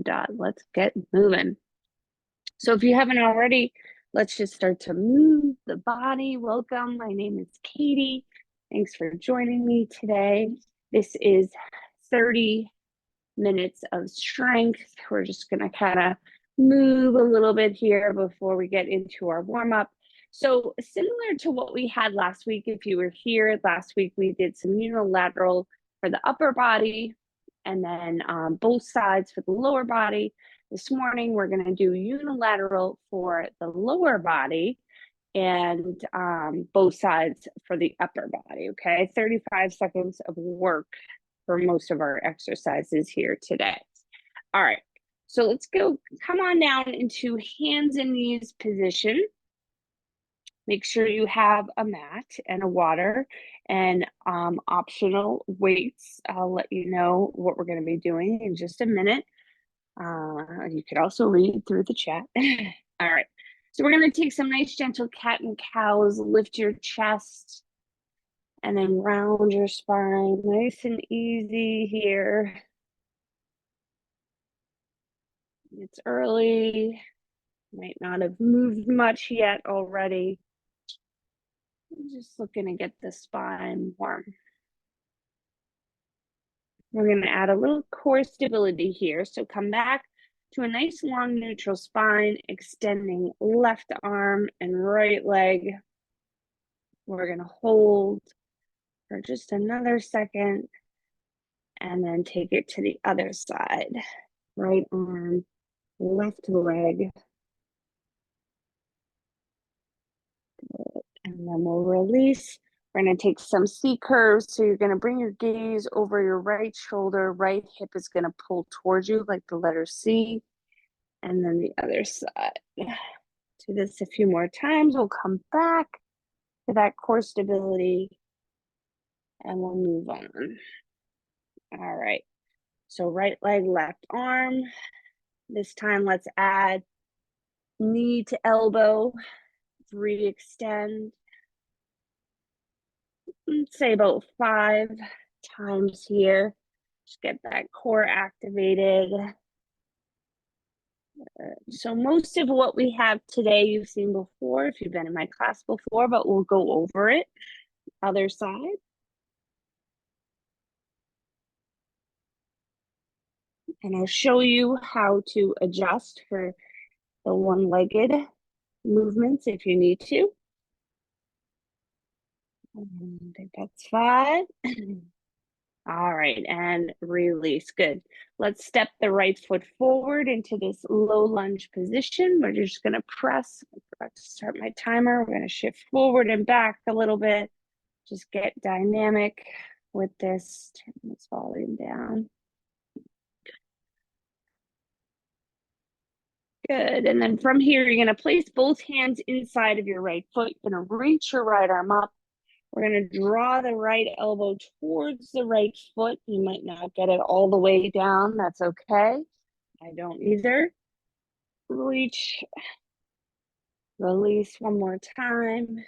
Let's get moving. So if you haven't already, let's just start to move the body. Welcome. My name is Katie. Thanks for joining me today. This is 30 minutes of strength. We're just going to kind of move a little bit here before we get into our warm up. So similar to what we had last week, if you were here last week, we did some unilateral for the upper body and then both sides for the lower body. This morning, we're going to do unilateral for the lower body and both sides for the upper body, okay? 35 seconds of work for most of our exercises here today. All right, so let's go, come on down into hands and knees position. Make sure you have a mat and a water and optional weights. I'll let you know what we're going to be doing in just a minute. You could also read through the chat. All right, so we're going to take some nice gentle cat and cows, lift your chest, and then round your spine, nice and easy here. It's early, might not have moved much yet already. I'm just looking to get the spine warm. We're going to add a little core stability here. So come back to a nice long neutral spine, extending left arm and right leg. We're going to hold for just another second and then take it to the other side. Right arm, left leg. And then we'll release. We're going to take some C curves. So you're going to bring your gaze over your right shoulder. Right hip is going to pull towards you like the letter C. And then the other side. Do this a few more times. We'll come back to that core stability and we'll move on. All right. So right leg, left arm. This time let's add knee to elbow. Re-extend. Say about 5 times here. Just get that core activated. So most of what we have today you've seen before if you've been in my class before, but we'll go over it. Other side. And I'll show you how to adjust for the one-legged movements if you need to. I think that's 5. All right, and release. Good. Let's step the right foot forward into this low lunge position. We're just going to press. I forgot to start my timer. We're going to shift forward and back a little bit. Just get dynamic with this. Turn this volume down. Good. And then from here, you're going to place both hands inside of your right foot. You're going to reach your right arm up. We're going to draw the right elbow towards the right foot. You might not get it all the way down. That's okay. I don't either. Reach. Release one more time.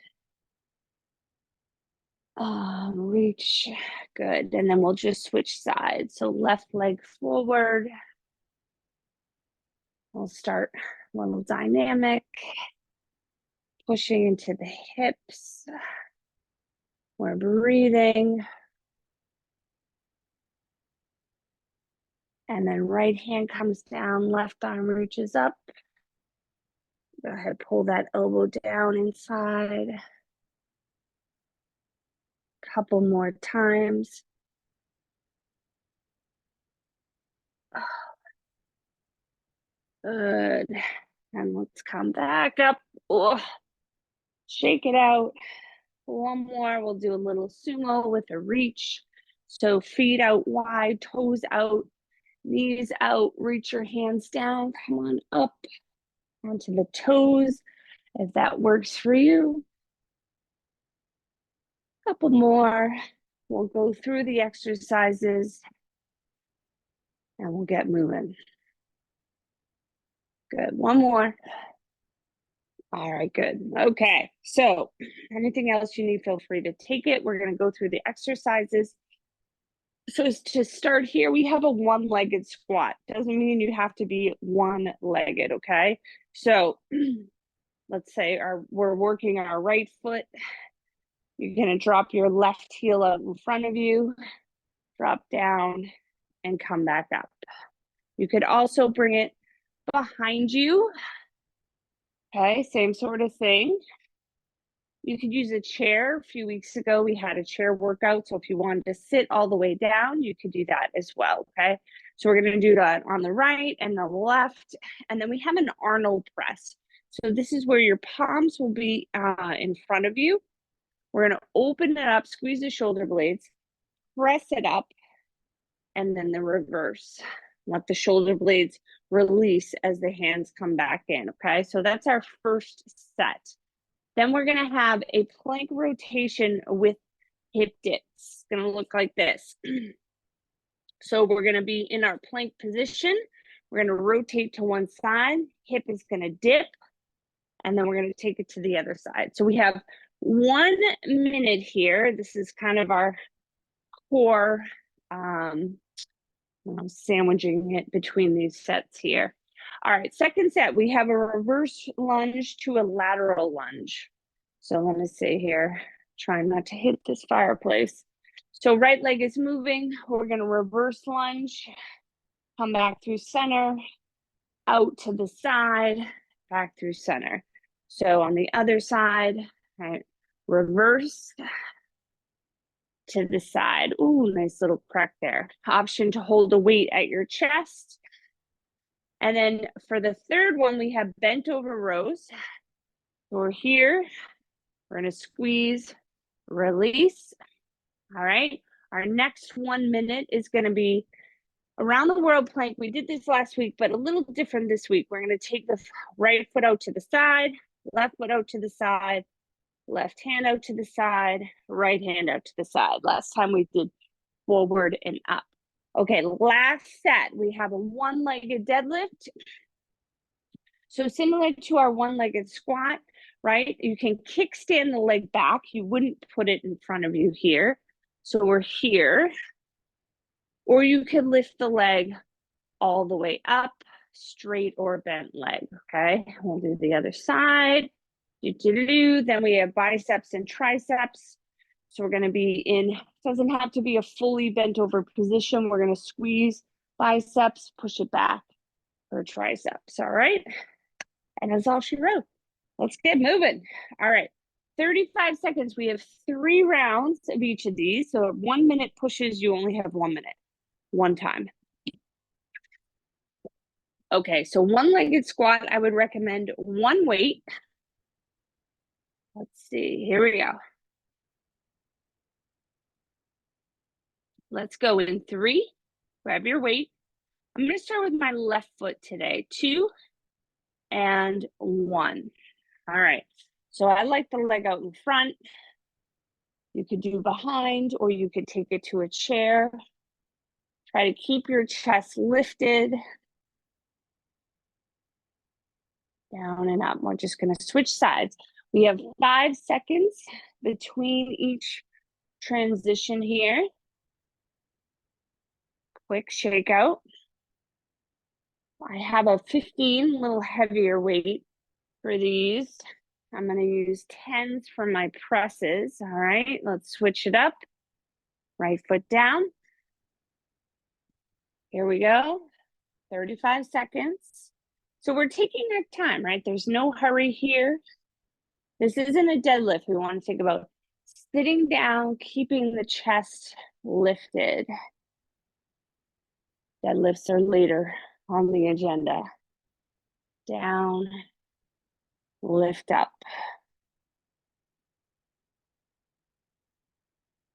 Reach. Good. And then we'll just switch sides. So left leg forward. We'll start a little dynamic. Pushing into the hips. We're breathing. And then right hand comes down, left arm reaches up. Go ahead, pull that elbow down inside. Couple more times. Good. And let's come back up. Oh, shake it out. One more. We'll do a little sumo with a reach. So feet out wide, toes out, knees out. Reach your hands down. Come on up onto the toes if that works for you. Couple more. We'll go through the exercises and we'll get moving. Good. One more. All right, good. Okay, so anything else you need, feel free to take it. We're going to go through the exercises. So to start here, we have a one-legged squat. Doesn't mean you have to be one-legged, okay? So let's say we're working our right foot. You're gonna drop your left heel out in front of you, drop down, and come back up. You could also bring it behind you. Okay, same sort of thing. You could use a chair. A few weeks ago, we had a chair workout. So if you wanted to sit all the way down, you could do that as well, okay? So we're gonna do that on the right and the left. And then we have an Arnold press. So this is where your palms will be in front of you. We're gonna open it up, squeeze the shoulder blades, press it up, and then the reverse. Let the shoulder blades release as the hands come back in, okay? So that's our first set. Then we're gonna have a plank rotation with hip dips. It's gonna look like this. So we're gonna be in our plank position. We're gonna rotate to one side, hip is gonna dip, and then we're gonna take it to the other side. So we have 1 minute here. This is kind of our core, I'm sandwiching it between these sets here. All right, second set, we have a reverse lunge to a lateral lunge. So let me see here, trying not to hit this fireplace. So right leg is moving, we're gonna reverse lunge, come back through center, out to the side, back through center. So on the other side, right, reverse to the side. Ooh, nice little crack there. Option to hold a weight at your chest. And then for the third one, we have bent over rows. We're here, we're gonna squeeze, release. All right, our next 1 minute is gonna be around the world plank. We did this last week, but a little different this week. We're gonna take the right foot out to the side, left foot out to the side, left hand out to the side, right hand out to the side. Last time we did forward and up. Okay, last set, we have a one-legged deadlift. So similar to our one-legged squat, right? You can kickstand the leg back. You wouldn't put it in front of you here. So we're here. Or you could lift the leg all the way up, straight or bent leg, okay? We'll do the other side. Then we have biceps and triceps. So we're gonna be in, doesn't have to be a fully bent over position. We're gonna squeeze biceps, push it back for triceps, all right? And that's all she wrote. Let's get moving. All right, 35 seconds. We have 3 rounds of each of these. So 1 minute pushes, you only have 1 minute, one time. Okay, so one-legged squat, I would recommend one weight. Let's see, here we go. Let's go in 3, grab your weight. I'm gonna start with my left foot today, 2 and 1. All right, so I like the leg out in front. You could do behind, or you could take it to a chair. Try to keep your chest lifted. Down and up. We're just gonna switch sides. We have 5 seconds between each transition here. Quick shake out. I have a 15, little heavier weight for these. I'm gonna use 10s for my presses. All right, let's switch it up. Right foot down. Here we go, 35 seconds. So we're taking our time, right? There's no hurry here. This isn't a deadlift. We want to think about sitting down, keeping the chest lifted. Deadlifts are later on the agenda. Down, lift up.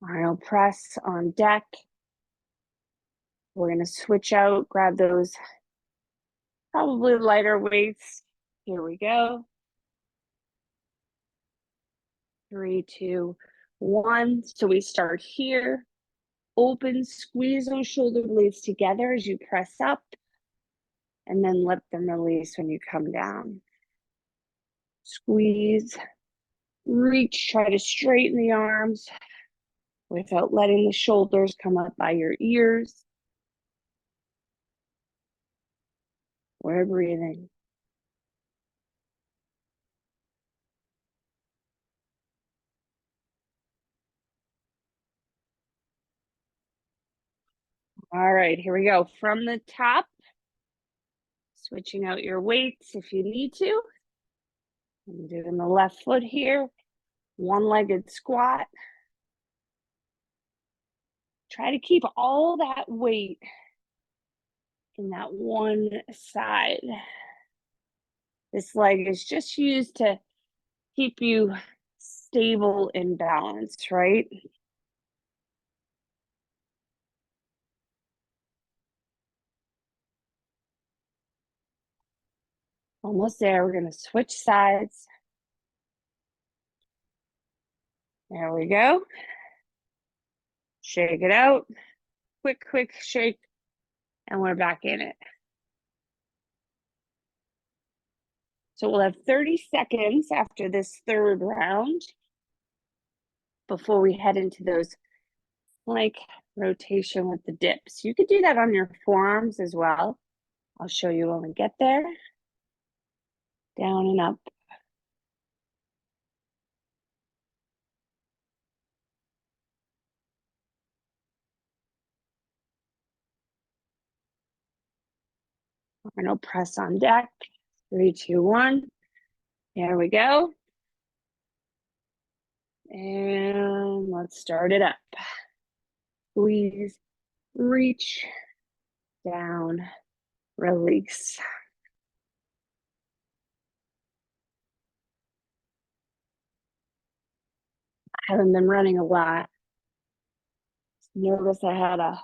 Arnold press on deck. We're gonna switch out, grab those probably lighter weights. Here we go. 3, 2, 1. So we start here. Open, squeeze those shoulder blades together as you press up, and then let them release when you come down. Squeeze, reach, try to straighten the arms. without letting the shoulders come up by your ears. We're breathing. All right, here we go. From the top, switching out your weights if you need to. I'm doing the left foot here, one-legged squat. Try to keep all that weight in that one side. This leg is just used to keep you stable and balanced, right? Almost there. We're going to switch sides. There we go. Shake it out. Quick shake. And we're back in it. So we'll have 30 seconds after this third round before we head into those plank rotation with the dips. You could do that on your forearms as well. I'll show you when we get there. Down and up. Arnold press on deck. 3, 2, 1. There we go. And let's start it up. Squeeze, reach, down, release. I haven't been running a lot. Nervous I had a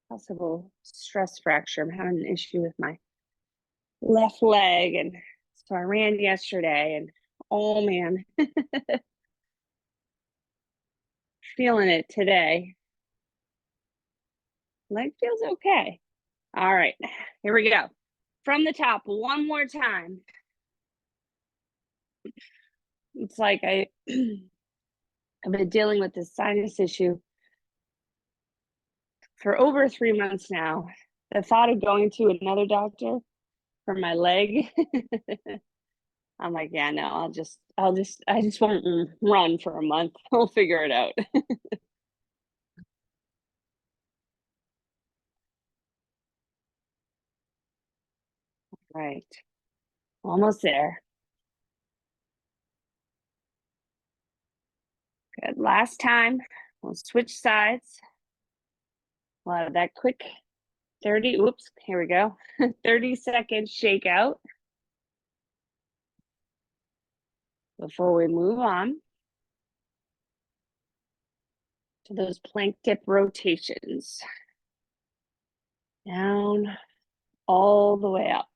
possible stress fracture. I'm having an issue with my left leg, and so I ran yesterday, and oh man, feeling it today. Leg feels okay. All right, here we go. From the top, one more time. It's like I've been dealing with this sinus issue for over 3 months now. The thought of going to another doctor for my leg, I'm like, yeah, no, I just won't run for a month. I'll figure it out. Right. Almost there. Good. Last time, we'll switch sides. We'll have that quick 30, oops, here we go. 30-second shakeout before we move on to those plank dip rotations. Down, all the way up.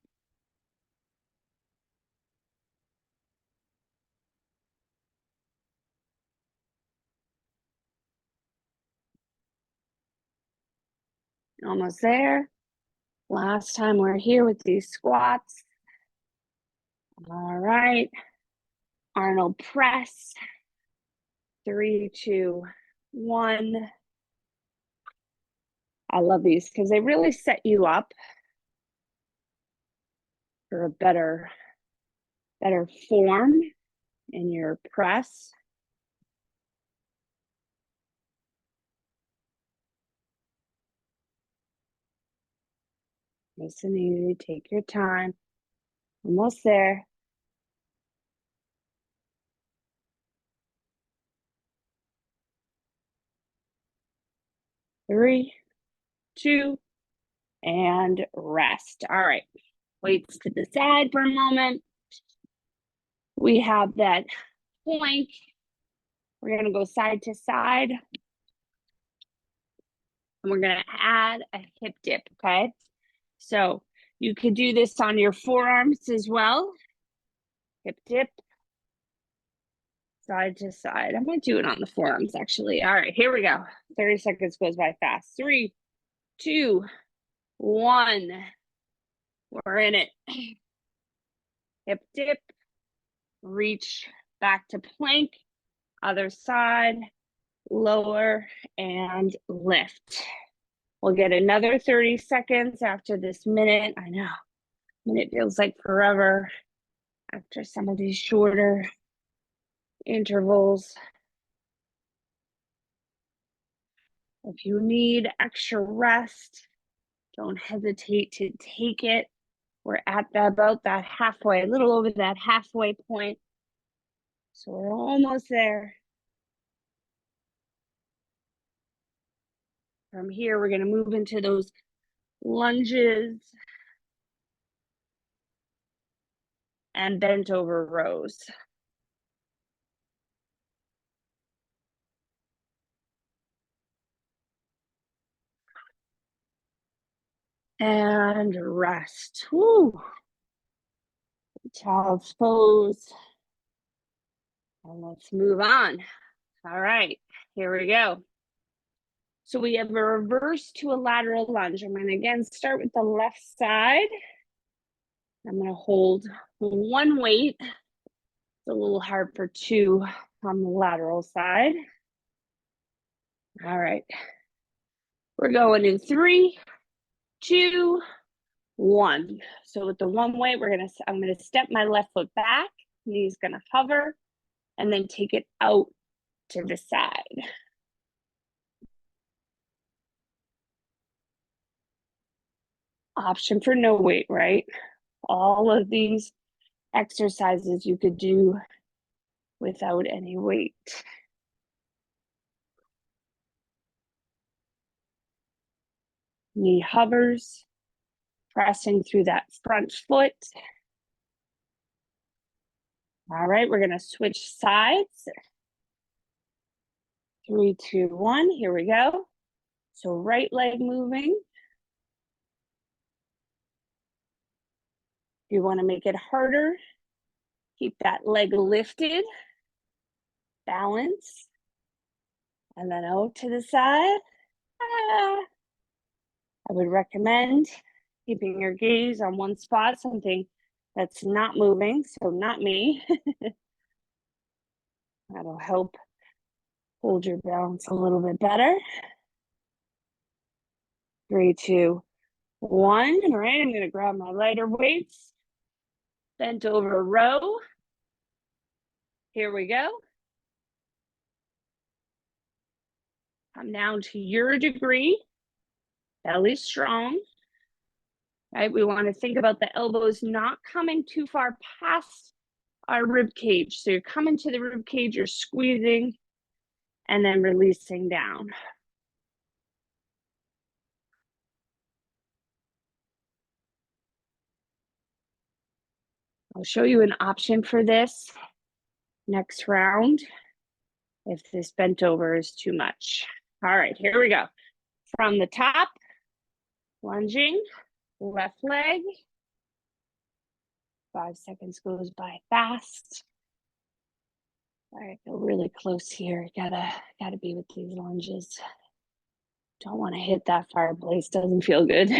Almost there. Last time we're here with these squats. All right. Arnold press. 3, 2, 1. I love these because they really set you up for a better form in your press. Nice and easy. Take your time. Almost there. Three, 2, and rest. All right. Weights to the side for a moment. We have that plank. We're going to go side to side. And we're going to add a hip dip, okay? So you could do this on your forearms as well. Hip dip. Side to side. I'm going to do it on the forearms, actually. All right, here we go. 30 seconds goes by fast. 3, 2, 1. We're in it. Hip dip. Reach back to plank. Other side. lower, and lift. We'll get another 30 seconds after this minute. I know, minute feels like forever after some of these shorter intervals. If you need extra rest, don't hesitate to take it. We're at about that halfway, a little over that halfway point. So we're almost there. From here, we're going to move into those lunges and bent over rows. And rest. Woo. Child's pose. And let's move on. All right, here we go. So we have a reverse to a lateral lunge. I'm going to again start with the left side. I'm going to hold one weight. It's a little hard for two on the lateral side. All right. We're going in 3, 2, 1. So with the one weight, I'm gonna step my left foot back, knee's gonna hover, and then take it out to the side. Option for no weight, right? All of these exercises you could do without any weight. Knee hovers, pressing through that front foot. All right, we're gonna switch sides. 3, 2, 1, here we go. So right leg moving. If you want to make it harder, keep that leg lifted, balance, and then out to the side. I would recommend keeping your gaze on one spot, something that's not moving, so not me. That'll help hold your balance a little bit better. 3, 2, 1. All right, I'm going to grab my lighter weights. Bent over row. Here we go. Come down to your degree. Belly strong. Right, we want to think about the elbows not coming too far past our rib cage. So you're coming to the rib cage, you're squeezing, and then releasing down. I'll show you an option for this next round if this bent over is too much. All right, here we go. From the top, lunging, left leg. 5 seconds goes by fast. All right, go really close here. Gotta be with these lunges. Don't want to hit that fireplace, doesn't feel good.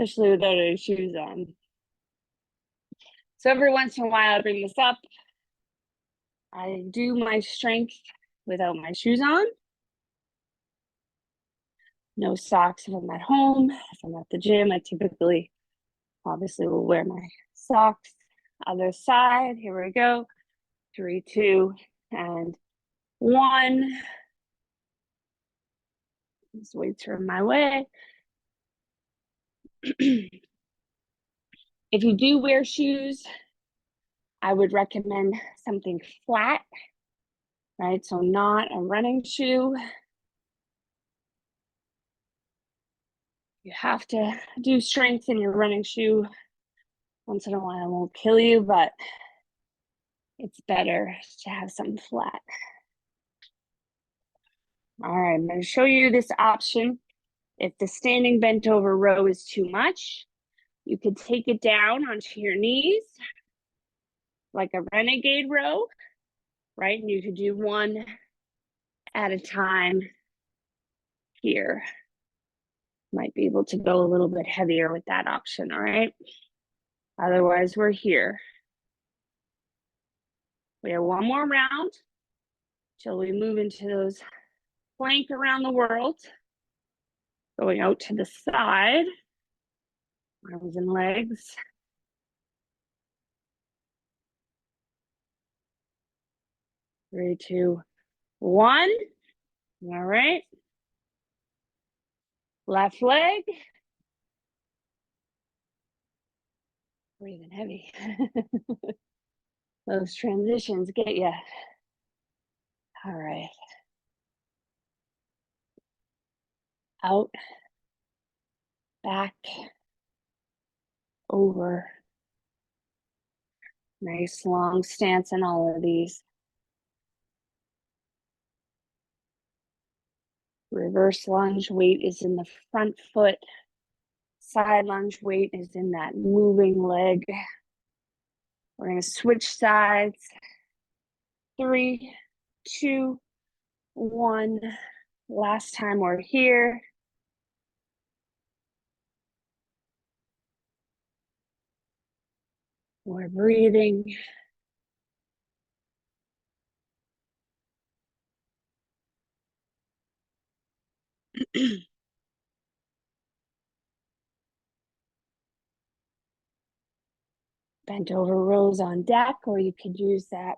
Especially without any shoes on. So every once in a while I bring this up. I do my strength without my shoes on. No socks if I'm at home. If I'm at the gym, I typically obviously will wear my socks. Other side, here we go. 3, 2, and 1. These weights are in my way. If you do wear shoes, I would recommend something flat, right? So not a running shoe. You have to do strength in your running shoe. Once in a while, it won't kill you, but it's better to have something flat. All right, I'm going to show you this option. If the standing bent over row is too much, you could take it down onto your knees like a renegade row, right? And you could do one at a time here. Might be able to go a little bit heavier with that option, all right? Otherwise, we're here. We have one more round. till we move into those plank around the world. Going out to the side, arms and legs. 3, 2, 1. All right. Left leg. Breathing heavy. Those transitions get you. All right. Out, back, over. Nice long stance in all of these. Reverse lunge, weight is in the front foot. Side lunge, weight is in that moving leg. We're going to switch sides. 3, 2, 1. Last time we're here. We're breathing. Bent over rows on deck, or you could use that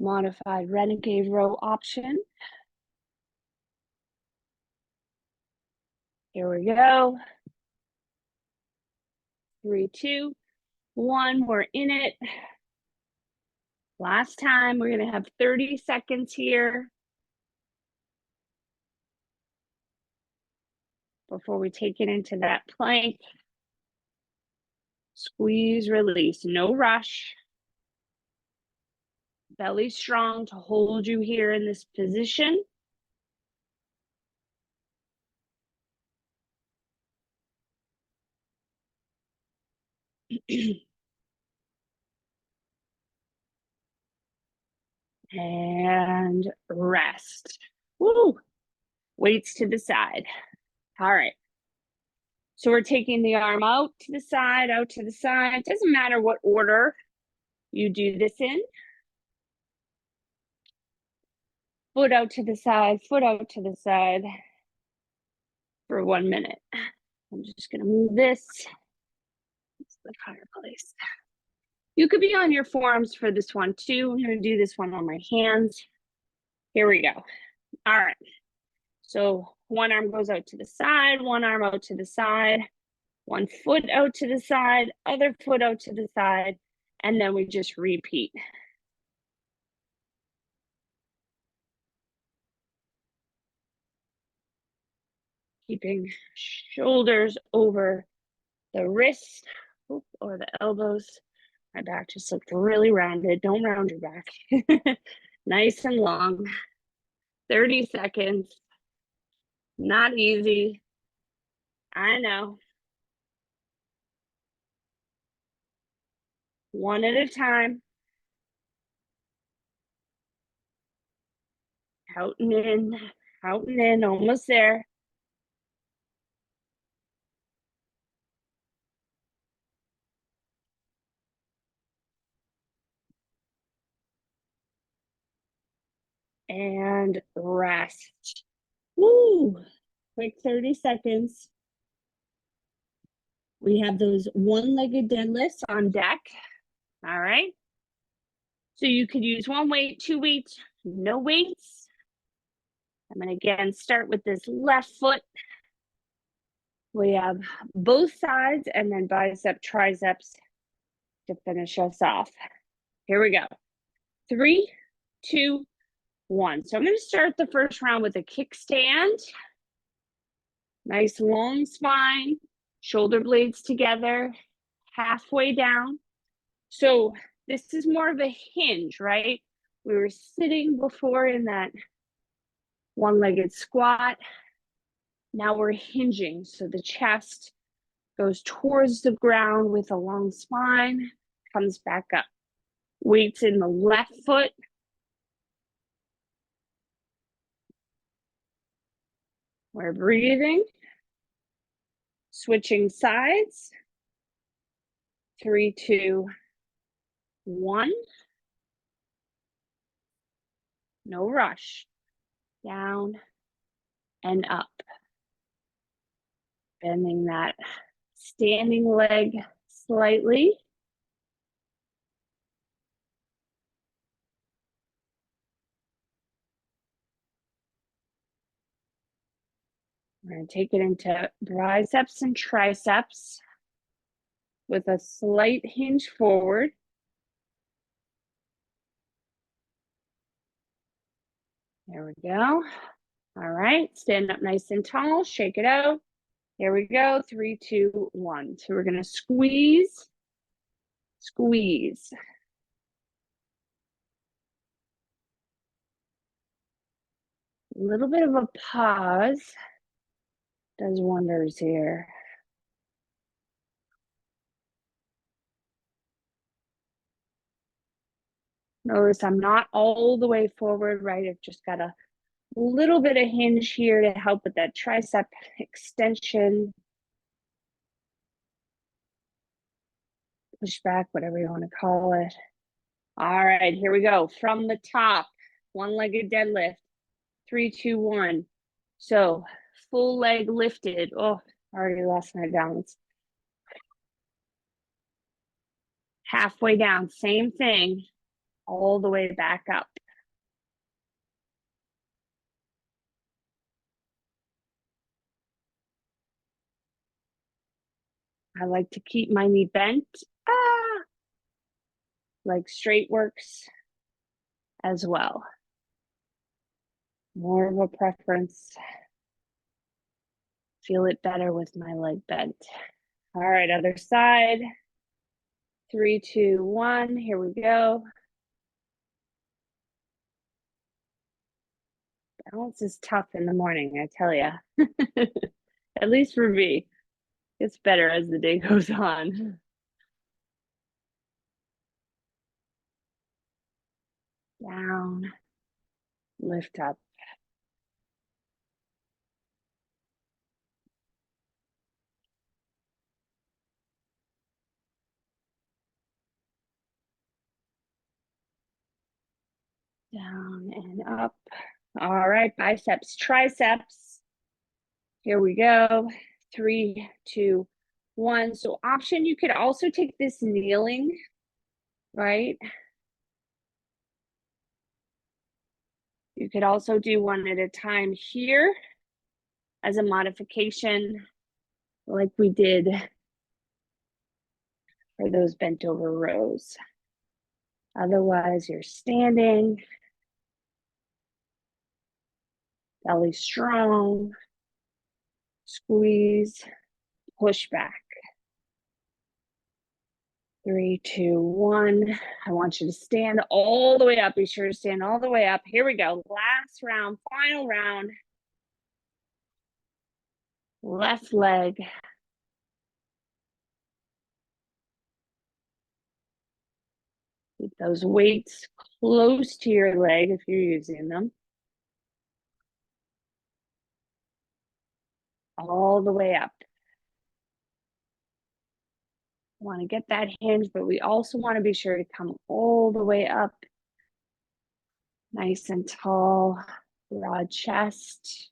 modified renegade row option. Here we go. 3, 2, 1. We're in it. Last time, we're going to have 30 seconds here before we take it into that plank. Squeeze, release, no rush. Belly strong to hold you here in this position. And rest. Woo! Weights to the side. All right. So we're taking the arm out to the side, out to the side. It doesn't matter what order you do this in. Foot out to the side, foot out to the side for 1 minute. I'm just going to move this. It's the fireplace. You could be on your forearms for this one too. I'm going to do this one on my hands. Here we go. All right. So one arm goes out to the side, one arm out to the side, one foot out to the side, other foot out to the side, and then we just repeat. Keeping shoulders over the wrist or the elbows. My back just looked really rounded. Don't round your back. Nice and long. 30 seconds. Not easy. I know. One at a time. Out and in, almost there. And rest. Woo! Quick 30 seconds. We have those one-legged deadlifts on deck. All right. So you could use one weight, two weights, no weights. I'm going to again start with this left foot. We have both sides and then bicep, triceps to finish us off. Here we go. 3, 2, 1. So I'm going to start the first round with a kickstand. Nice long spine, shoulder blades together, halfway down. So this is more of a hinge, right? We were sitting before in that one-legged squat. Now we're hinging. So the chest goes towards the ground with a long spine, comes back up. Weights in the left foot. We're breathing. Switching sides. 3, 2, 1. No rush. Down and up. Bending that standing leg slightly. We're going to take it into biceps and triceps with a slight hinge forward. There we go. All right, stand up nice and tall, shake it out. Here we go, 3, 2, 1. So we're gonna squeeze, squeeze. A little bit of a pause does wonders here. Notice I'm not all the way forward, right? I've just got a little bit of hinge here to help with that tricep extension. Push back, whatever you want to call it. All right, here we go. From the top, one-legged deadlift. 3, 2, 1. So full leg lifted. Oh, already lost my balance. Halfway down, same thing, all the way back up. I like to keep my knee bent. Leg straight works as well. More of a preference. Feel it better with my leg bent. All right, other side. 3, 2, 1. Here we go. Balance is tough in the morning, I tell you. At least for me. It's better as the day goes on. Down, lift up. Down and up. All right, biceps, triceps. Here we go. 3, 2, 1. So option, you could also take this kneeling, right? You could also do one at a time here as a modification, like we did for those bent over rows. Otherwise, you're standing, belly strong, squeeze, push back. 3, 2, 1. I want you to stand all the way up. Be sure to stand all the way up. Here we go. Last round, final round. Left leg. Keep those weights close to your leg if you're using them. All the way up. Want to get that hinge, but we also want to be sure to come all the way up. Nice and tall, broad chest.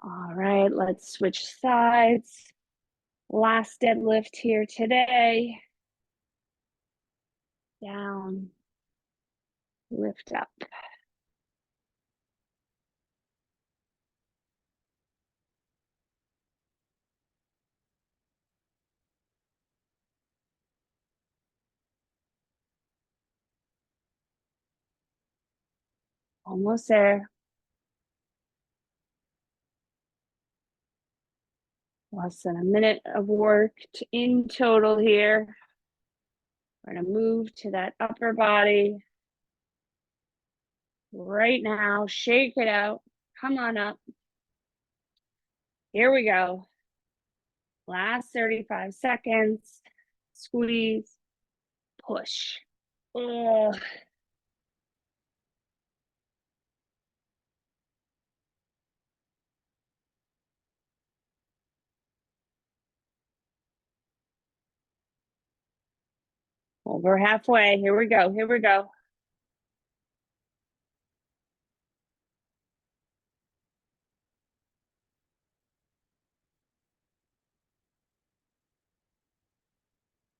All right, let's switch sides. Last deadlift here today. Down, lift up. Almost there. Less than a minute of work in total here. We're gonna move to that upper body. Right now, shake it out. Come on up. Here we go. Last 35 seconds. Squeeze, push. Ugh. Over halfway. Here we go. Here we go.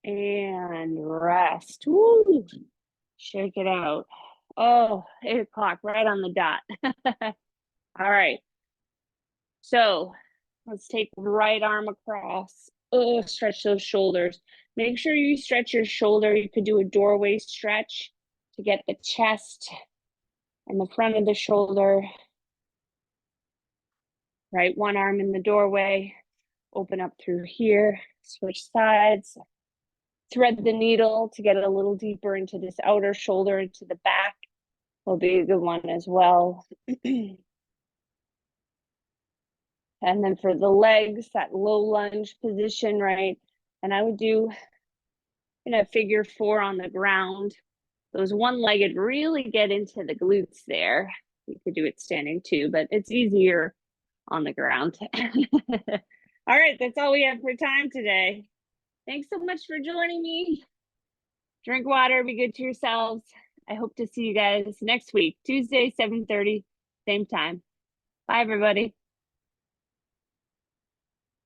And rest. Woo. Shake it out. Oh, 8 o'clock, right on the dot. All right. So let's take right arm across. Oh, stretch those shoulders. Make sure you stretch your shoulder. You could do a doorway stretch to get the chest and the front of the shoulder. Right, one arm in the doorway. Open up through here. Switch sides. Thread the needle to get a little deeper into this outer shoulder, into the back. Will be a good one as well. And then for the legs, that low lunge position, right? And I would do figure 4 on the ground. Those one-legged really get into the glutes there. You could do it standing too, but it's easier on the ground. All right, that's all we have for time today. Thanks so much for joining me. Drink water, be good to yourselves. I hope to see you guys next week, Tuesday, 7:30, same time. Bye, everybody.